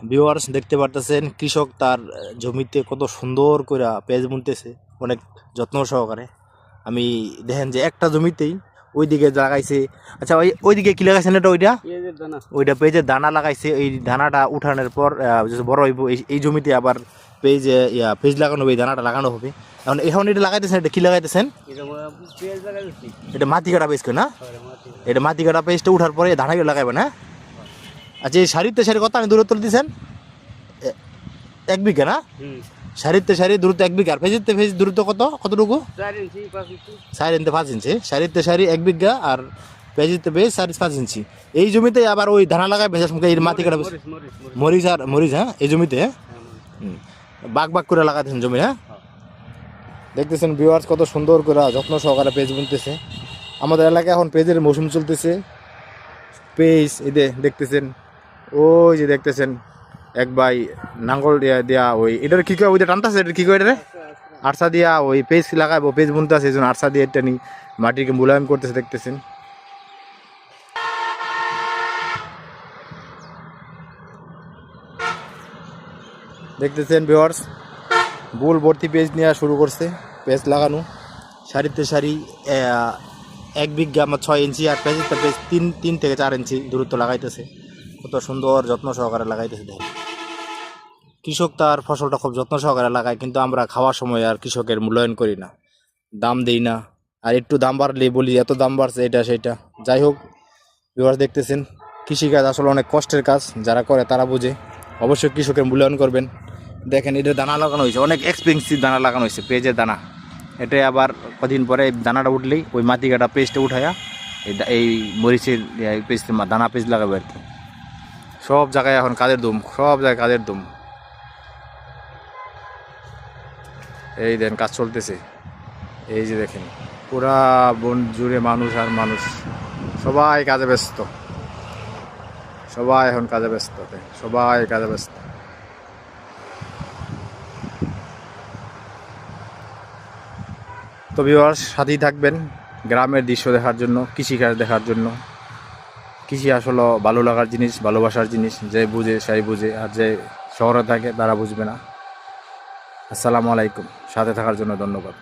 Viewers দেখতে পারতেছেন কৃষক তার জমিতে কত সুন্দর করে পেঁয়াজ বুনতেছে অনেক যত্ন সহকারে। আমি দেখেন যে একটা জমিতেই ওইদিকে লাগাইছে। আচ্ছা ওইদিকে কি লাগাইছেন? এটা ওইটা পেঁয়াজের দানা লাগাইছে। এই দানাটা উঠানোর পর বড় হইব, এই জমিতে আবার পেঁয়াজ লাগানো হবে, এই দানাটা লাগানো হবে। এখন এটা লাগাইতেছেন, এটা কি লাগাইতেছেন? এটা মাটি কাটা পেঁয়াজ না? এটা মাটি কাটা পেঁয়াজটা উঠার পরে ধানাগুলো লাগাইবেন। হ্যাঁ, আচ্ছা এই সারিতে সারি কত আমি দূরত্ব দিচ্ছেন? 1 বিঘা না? সারিতে সারি দূরত্ব 1 বিঘা। আর ফেজিতে ফেজ দূরত্ব কতটুকু? 4 ইঞ্চি 5 ইঞ্চি। সারিতে সারি 1 বিঘা আর পেঁয়াজিতে পেঁয়াজ 4-5 ইঞ্চি। এই জমিতে আবার ওই ধানা লাগাই ভেজার সঙ্গে এই মাটি কাটা মরিচ আর মরিচ। হ্যাঁ, এই জমিতে বাগ বাগ করে লাগাতেছেন জমি। হ্যাঁ, দেখতেছেন ভিউয়ার্স কত সুন্দর করে যত্ন সহকারে পেঁয়াজ বুনতেছে। আমাদের এলাকায় এখন পেঁয়াজের মৌসুম চলতেছে। পেঁয়াজ এই দেখতেছেন, ওই যে দেখতেছেন এক ভাই নাঙ্গল দিয়া ওই এটার কি কয়, ওইটা টানতেছে, এটা কি কয়, এটা আরসা দিয়া ওই পেঁয়াজ লাগাইবো, পেঁয়াজ বুনতে আছে, এই জন্য আরসা দিয়ে এটা নি মাটিকে মূল্যায়ন করতেছে। দেখতেছেন দেখতেছেন ভিউয়ার্স বুল ভর্তি পেঁয়াজ নেওয়া শুরু করছে। পেঁয়াজ লাগানো সারিতে সারি 1 বিঘা 6 ইঞ্চি আর পেঁয়াজের পেঁয়াজ 3 থেকে 4 ইঞ্চি দূরত্ব লাগাইতেছে। কত সুন্দর যত্ন সহকারে লাগাইতেছে। দেখেন কৃষক তার ফসলটা খুব যত্ন সহকারে লাগায়, কিন্তু আমরা খাওয়ার সময় আর কৃষকের মূল্যায়ন করি না, দাম দিই না। আর একটু দাম বাড়লে বলি এত দাম বাড়ছে, এটা সেটা। যাই হোক ভিউয়ার্স দেখতেছেন কৃষিকাজ আসলে অনেক কষ্টের কাজ, যারা করে তারা বুঝে। অবশ্যই কৃষকের মূল্যায়ন করবেন। দেখেন এটা দানা লাগানো হয়েছে, অনেক এক্সপেন্সিভ দানা লাগানো হয়েছে, পেঁয়াজের দানা। এটা আবার কদিন পরে দানাটা উঠলেই ওই মাটি কাটা পেস্টটা উঠায়া এই মরিচের পেস্ট দানা পেস্ট লাগাবে আর কি। সব জায়গায় এখন কাজের দুম, সব জায়গায় কাজের দুম। এই দেন কাজ চলতেছে, এই যে দেখেন পুরা বন জুড়ে মানুষ আর মানুষ, সবাই কাজে ব্যস্ত, সবাই এখন কাজে ব্যস্ত, সবাই কাজে ব্যস্ত। তো ভিউয়ার্স সাথেই থাকবেন গ্রামের দৃশ্য দেখার জন্য, কৃষিকাজ দেখার জন্য। কৃষি আসলে ভালো লাগার জিনিস, ভালোবাসার জিনিস। যে বুঝে সেই বুঝে, আর যে শহরে থাকে তারা বুঝবে না। আসসালামু আলাইকুম, সাথে থাকার জন্য ধন্যবাদ।